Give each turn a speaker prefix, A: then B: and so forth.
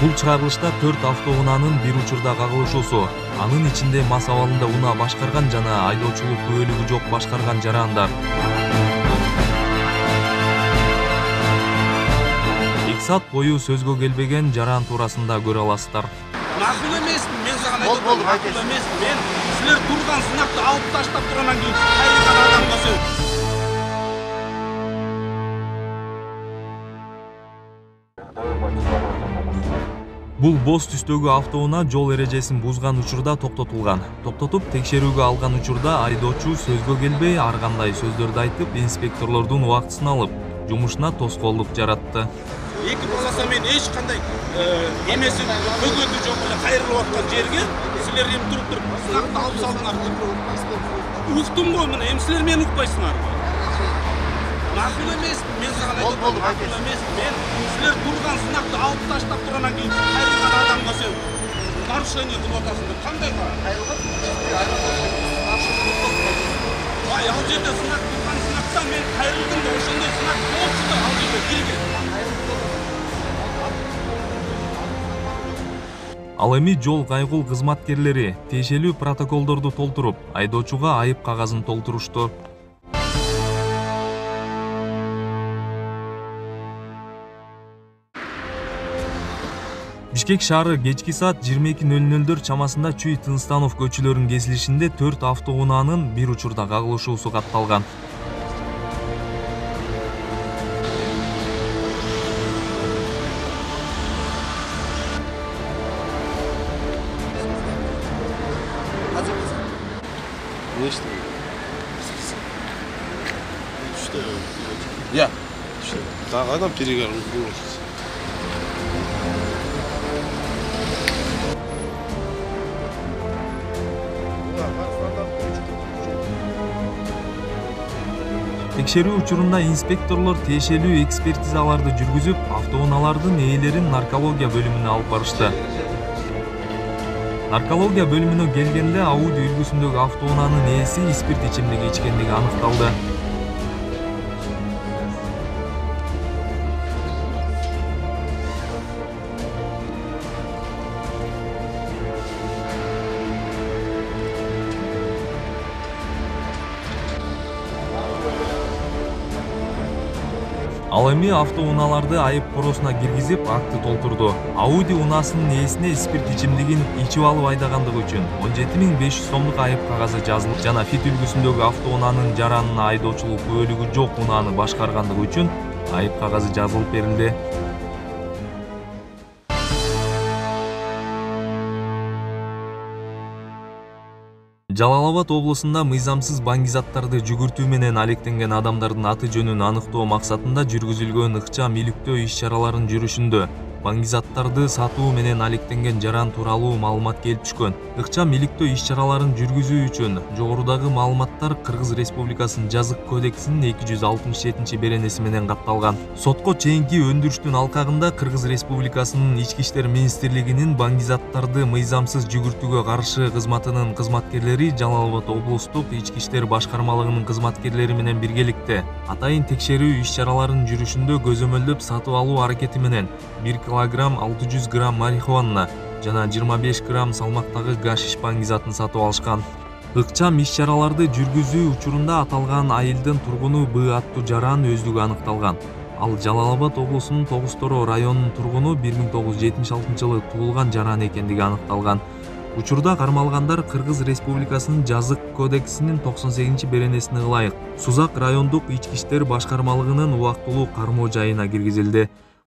A: Бул чыгарылышта 4 автоунаанын бир учурда кагылышуусу, анын ичинде мас абалында унаа башкарган жана айдоочулук күбөлүгү жок башкарган жарандар. 2 саат бою сөзгө келбеген жаран туурасында көрө аласыздар.
B: Макул эмесмин, мен сага айтып атам, макул эмесмин. Мен силер турган сынакты алып таштап турандан кийин кайрылган адамга сөз.
A: Бул боз түстөгү автоунаа жол эрежесин бузган учурда токтотулган. Токтотуп текшерүүгө алган учурда айдоочу сөзгө келбей, ар кандай сөздөрдү айтып, инспекторлордун убактысын алып, жумушуна тоскоолдук жаратты.
B: Эки болсо мен эч кандай эмеси көгөтү жок эле кайрылып аткан жерге силер эми туруп сынакты алып салдыңар. Уктум го мына, эми силер мени укпайсыңарбы? Макул эмесмин, мен сага айтып атам, макул эмесмин. Мен силер турган сынакты алып таштап турандан кийин кайрылган адамга сөз. Нарушение кылып атасыңдар. Кандай кайрылган? Ай, ал жерде сынак турган сынакта мен кайрылдым да ошондой сынак болчу да ал жерде кирген.
A: Ал эми жол кайгул кызматкерлери тиешелүү протоколдорду толтуруп, айдоочуга айып кагазын толтурушту. Бишкек шаары кечки саат 22:00 чамасында Чүй Тынстанов көчөлөрүнүн кесилишинде 4 автоунаанын бир учурда кагылышуусу катталган.
C: Я. Так, адам перегорел.
A: Текшерүү учурунда инспекторлор тиешелүү экспертизаларды жүргүзүп, автоунаалардын ээлерин наркология бөлүмүнө алып барышты. Наркология бөлүмүнө келгенде Ауди үлгүсүндөгү автоунаанын ээси спирт ичимдиги ичкендиги аныкталды. Ал эми автоунааларды айып коросуна киргизип, акты толтурду. Ауди унаасынын ээсине спирт ичимдигин ичип алып айдагандыгы үчүн 17.500 сомдук айып кагазы жазылып, жана Фит үлгүсүндөгү автоунаанын жаранына айдоочулук күбөлүгү жок унааны башкаргандыгы үчүн айып кагазы жазылып берилди. Жалал Абад облусунда мыйзамсыз баңгизаттарды жүгүртүү менен алектенген адамдардын аты жөнүн аныктоо максатында жүргүзүлгөн ыкчам иликтөө иш-чараларынын жүрүшүндө баңгизаттарды сатуу менен алектенген жаран тууралуу маалымат келип түшкөн. Ыкчам иликтөө иш-чараларын жүргүзүү үчүн жогорудагы маалыматтар Кыргыз Республикасынын Жазык кодексинин 267 беренеси менен катталган. Сотко чейинки өндүрүштүн алкагында Кыргыз Республикасынын Ички иштер министрлигинин баңгизаттарды мыйзамсыз жүгүртүүгө каршы кызматынын кызматкерлери Жалал Абад облустук Ички иштер башкармалыгынын кызматкерлери менен биргеликте атайын текшерүү иш-чараларынын жүрүшүндө көзөмөлдөп сатып алуу аракети менен 1 килограмм 600 грамм марихуана жана 25 грамм салмактагы гашиш баңгизатын сатып алышкан. Ыкчам иш-чараларды жүргүзүү учурунда аталган айылдын тургуну Б аттуу жаран өздүгү аныкталган. Ал Жалал Абад облусунун Тогуз Торо районунун тургуну 1976-жылы туулган жаран экендиги аныкталган. Учурда кармалгандар Кыргыз Республикасынын Жазык кодексинин 98 беренесине ылайык Сузак райондук Ички иштер башкармалыгынын убактылуу кармоо жайына киргизилди.